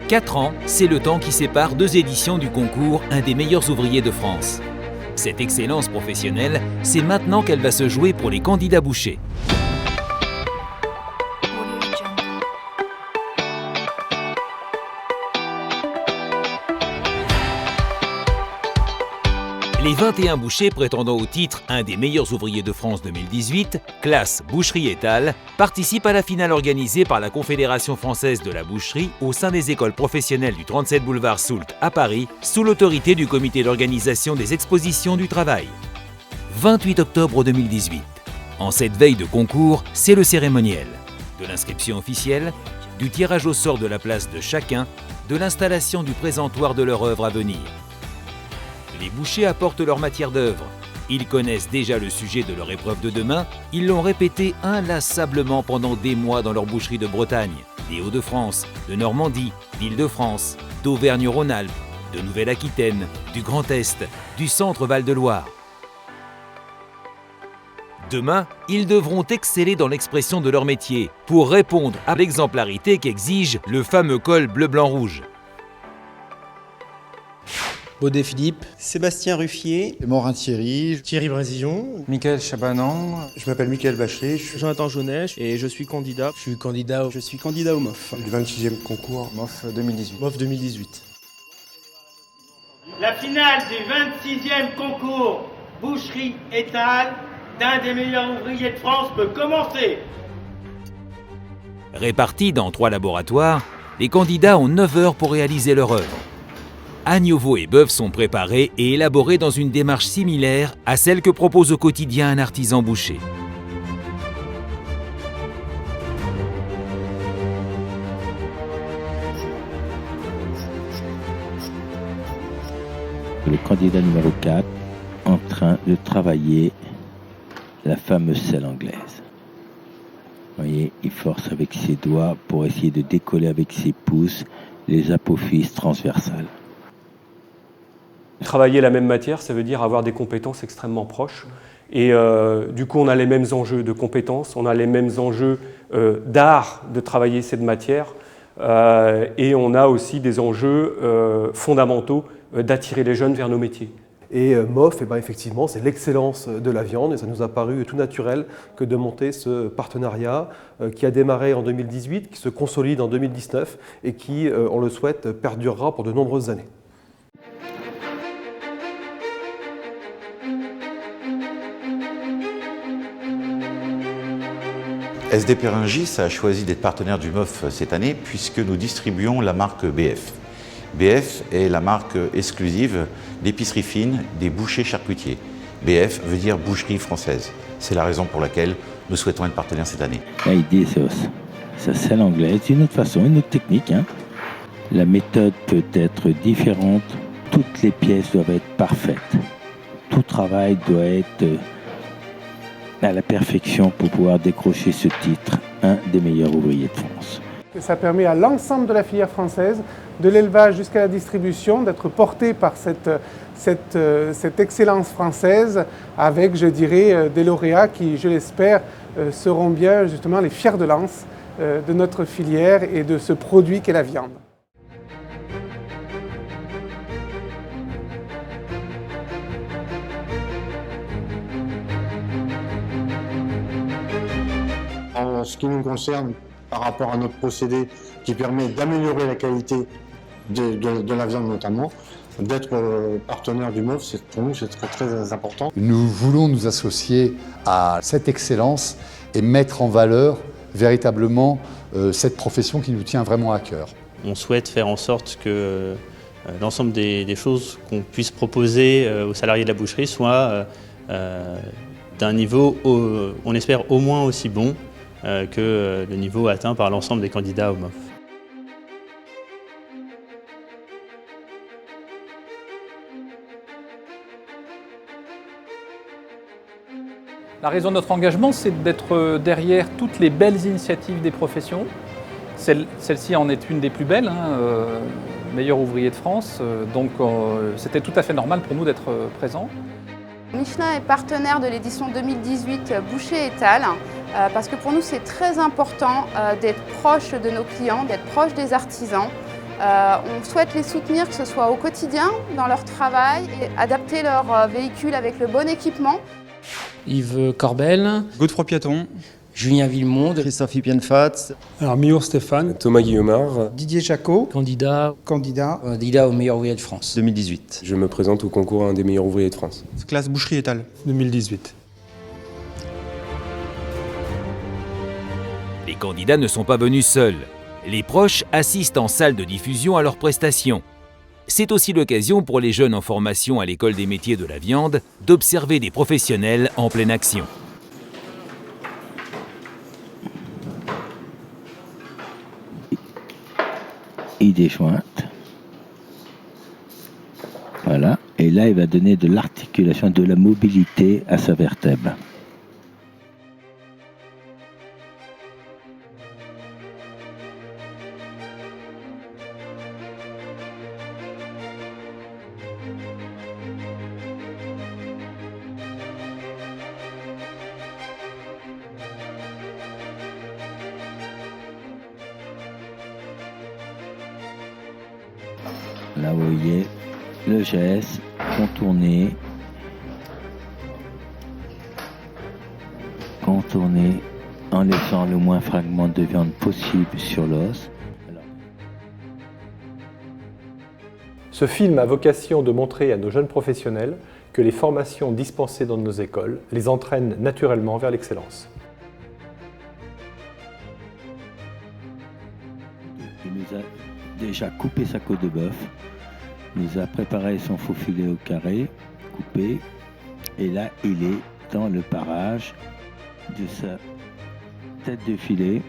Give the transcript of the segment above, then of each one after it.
4 ans, c'est le temps qui sépare 2 éditions du concours Un des meilleurs ouvriers de France. Cette excellence professionnelle, c'est maintenant qu'elle va se jouer pour les candidats bouchers. Les 21 bouchers prétendant au titre Un des meilleurs ouvriers de France 2018, classe Boucherie Étal, participent à la finale organisée par la Confédération française de la boucherie au sein des écoles professionnelles du 37 boulevard Soult à Paris, sous l'autorité du comité d'organisation des expositions du travail. 28 octobre 2018. En cette veille de concours, c'est le cérémoniel. De l'inscription officielle, du tirage au sort de la place de chacun, de l'installation du présentoir de leur œuvre à venir. Les bouchers apportent leur matière d'œuvre. Ils connaissent déjà le sujet de leur épreuve de demain. Ils l'ont répété inlassablement pendant des mois dans leur boucherie de Bretagne, des Hauts-de-France, de Normandie, d'Île-de-France, d'Auvergne-Rhône-Alpes, de Nouvelle-Aquitaine, du Grand Est, du Centre Val-de-Loire. Demain, ils devront exceller dans l'expression de leur métier pour répondre à l'exemplarité qu'exige le fameux col bleu-blanc-rouge. Baudet Philippe, Sébastien Ruffier, Morin Thierry, Thierry Brésillon, Michael Chabanan, je m'appelle Michael Bachelet, Jonathan Jaunet et je suis candidat. je suis candidat au MOF. du 26e concours. MOF 2018. MOF 2018. La finale du 26e concours Boucherie Étal d'un des meilleurs ouvriers de France peut commencer. Répartis dans 3 laboratoires, les candidats ont 9 heures pour réaliser leur œuvre. Agneaux et bœufs sont préparés et élaborés dans une démarche similaire à celle que propose au quotidien un artisan boucher. Le candidat numéro 4 en train de travailler la fameuse selle anglaise. Vous voyez, il force avec ses doigts pour essayer de décoller avec ses pouces les apophyses transversales. Travailler la même matière, ça veut dire avoir des compétences extrêmement proches. Et du coup, on a les mêmes enjeux de compétences, on a les mêmes enjeux d'art de travailler cette matière. Et on a aussi des enjeux fondamentaux d'attirer les jeunes vers nos métiers. Et MOF, effectivement, c'est l'excellence de la viande et ça nous a paru tout naturel que de monter ce partenariat qui a démarré en 2018, qui se consolide en 2019 et qui, on le souhaite, perdurera pour de nombreuses années. SD Péringis a choisi d'être partenaire du MOF cette année puisque nous distribuons la marque BF. BF est la marque exclusive d'épicerie fine des bouchers charcutiers. BF veut dire boucherie française. C'est la raison pour laquelle nous souhaitons être partenaires cette année. L'idée, c'est ça selle anglaise d'une autre façon, une autre technique. La méthode peut être différente. Toutes les pièces doivent être parfaites. Tout travail doit être à la perfection pour pouvoir décrocher ce titre, un des meilleurs ouvriers de France. Ça permet à l'ensemble de la filière française, de l'élevage jusqu'à la distribution, d'être porté par cette excellence française avec, je dirais, des lauréats qui, je l'espère, seront bien justement les fers de lance de notre filière et de ce produit qu'est la viande. En ce qui nous concerne, par rapport à notre procédé qui permet d'améliorer la qualité de la viande notamment, d'être partenaire du MOF, pour nous c'est très, très important. Nous voulons nous associer à cette excellence et mettre en valeur véritablement cette profession qui nous tient vraiment à cœur. On souhaite faire en sorte que l'ensemble des choses qu'on puisse proposer aux salariés de la boucherie soient d'un niveau, on espère, au moins aussi bon que le niveau atteint par l'ensemble des candidats au MOF. La raison de notre engagement, c'est d'être derrière toutes les belles initiatives des professions. Celle-ci en est une des plus belles, meilleur ouvrier de France, donc c'était tout à fait normal pour nous d'être présents. Michelin est partenaire de l'édition 2018 Boucher Étal parce que pour nous c'est très important d'être proche de nos clients, d'être proche des artisans On souhaite les soutenir, que ce soit au quotidien, dans leur travail, et adapter leur véhicule avec le bon équipement. Yves Corbel, Godefroy Piaton, Julien Villemonde, Christophe Pienfat, Alors, Miour Stéphane, Thomas Guillaumard, Didier Jacot, candidat au meilleur ouvrier de France. 2018. je me présente au concours Un des meilleurs ouvriers de France. Classe boucherie étal. 2018. Les candidats ne sont pas venus seuls. Les proches assistent en salle de diffusion à leurs prestations. C'est aussi l'occasion pour les jeunes en formation à l'École des métiers de la viande d'observer des professionnels en pleine action. Idée jointe. Voilà. Et là, il va donner de l'articulation, de la mobilité à sa vertèbre. Là, vous voyez le geste, contourner, en laissant le moins fragment de viande possible sur l'os. Ce film a vocation de montrer à nos jeunes professionnels que les formations dispensées dans nos écoles les entraînent naturellement vers l'excellence. Il nous a déjà coupé sa côte de bœuf, nous a préparé son faux filet au carré, coupé, et là il est dans le parage de sa tête de filet.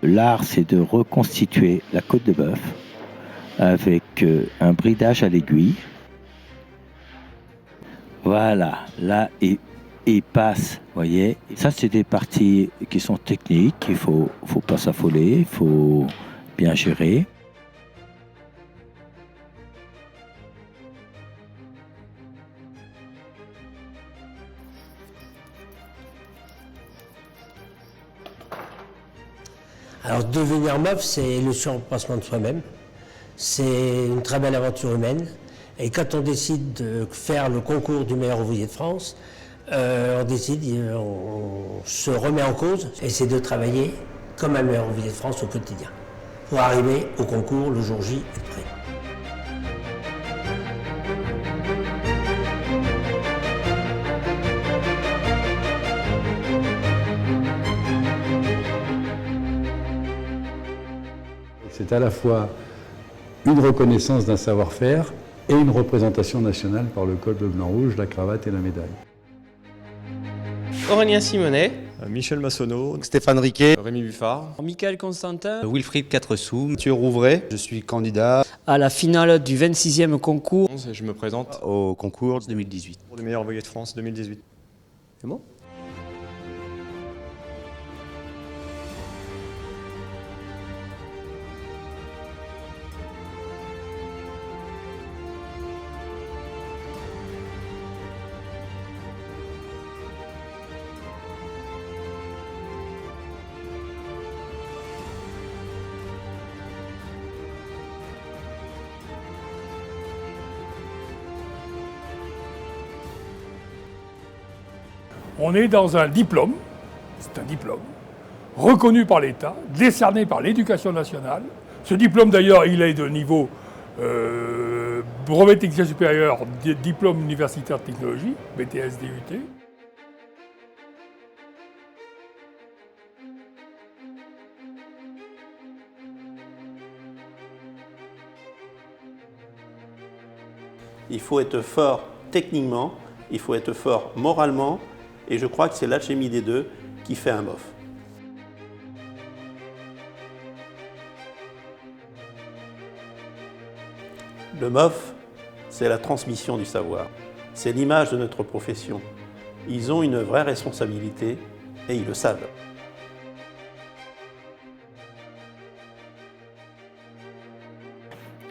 L'art, c'est de reconstituer la côte de bœuf avec un bridage à l'aiguille. Voilà, là il passe, voyez. Ça, c'est des parties qui sont techniques, il faut pas s'affoler, il faut bien gérer. Alors devenir MOF, c'est le surpassement de soi-même. C'est une très belle aventure humaine. Et quand on décide de faire le concours du meilleur ouvrier de France, on se remet en cause et c'est de travailler comme un meilleur ouvrier de France au quotidien pour arriver au concours le jour J et prêt. C'est à la fois une reconnaissance d'un savoir-faire et une représentation nationale par le col bleu blanc rouge, la cravate et la médaille. Aurélien Simonet, Michel Massonneau, Stéphane Riquet, Rémi Buffard, Michael Constantin, Wilfried Quatresous, Mathieu Rouvray. Je suis candidat à la finale du 26e concours je me présente au concours 2018. pour le meilleur ouvrier de France 2018. C'est bon ? On est dans un diplôme, c'est un diplôme, reconnu par l'État, décerné par l'Éducation nationale. Ce diplôme d'ailleurs, il est de niveau brevet technicien supérieur, diplôme universitaire de technologie, BTS, DUT. Il faut être fort techniquement, il faut être fort moralement, et je crois que c'est l'alchimie des deux qui fait un MOF. Le MOF, c'est la transmission du savoir. C'est l'image de notre profession. Ils ont une vraie responsabilité et ils le savent.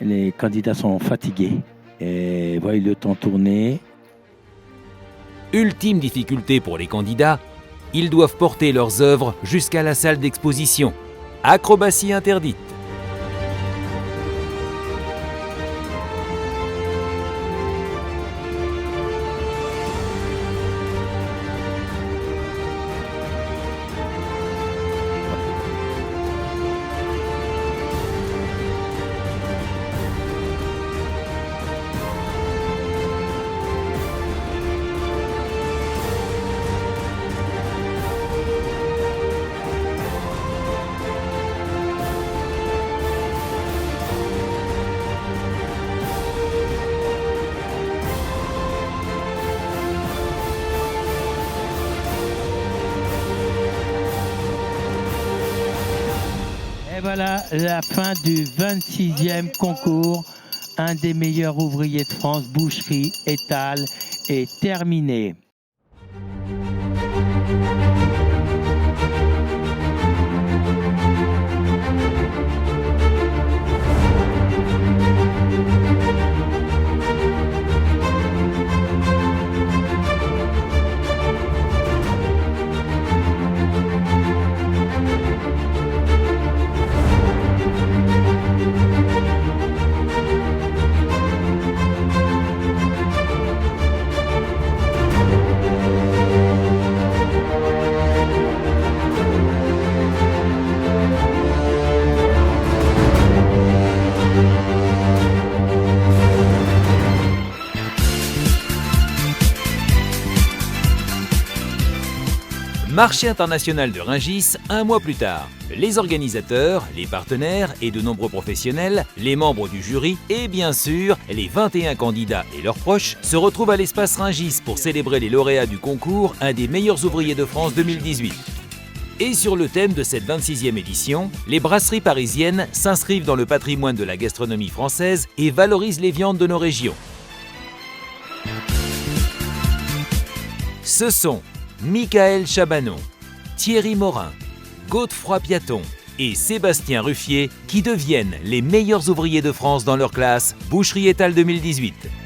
Les candidats sont fatigués et voient le temps tourner. Ultime difficulté pour les candidats, Ils doivent porter leurs œuvres jusqu'à la salle d'exposition. Acrobatie interdite. Et voilà la fin du 26e concours. Un des meilleurs ouvriers de France, boucherie, étal, est terminé. Marché international de Rungis, un mois plus tard. Les organisateurs, les partenaires et de nombreux professionnels, les membres du jury et bien sûr les 21 candidats et leurs proches se retrouvent à l'espace Rungis pour célébrer les lauréats du concours Un des meilleurs ouvriers de France 2018. Et sur le thème de cette 26e édition, les brasseries parisiennes s'inscrivent dans le patrimoine de la gastronomie française et valorisent les viandes de nos régions. Ce sont Michael Chabanon, Thierry Morin, Godefroy Piaton et Sébastien Ruffier qui deviennent les meilleurs ouvriers de France dans leur classe Boucherie Étal 2018.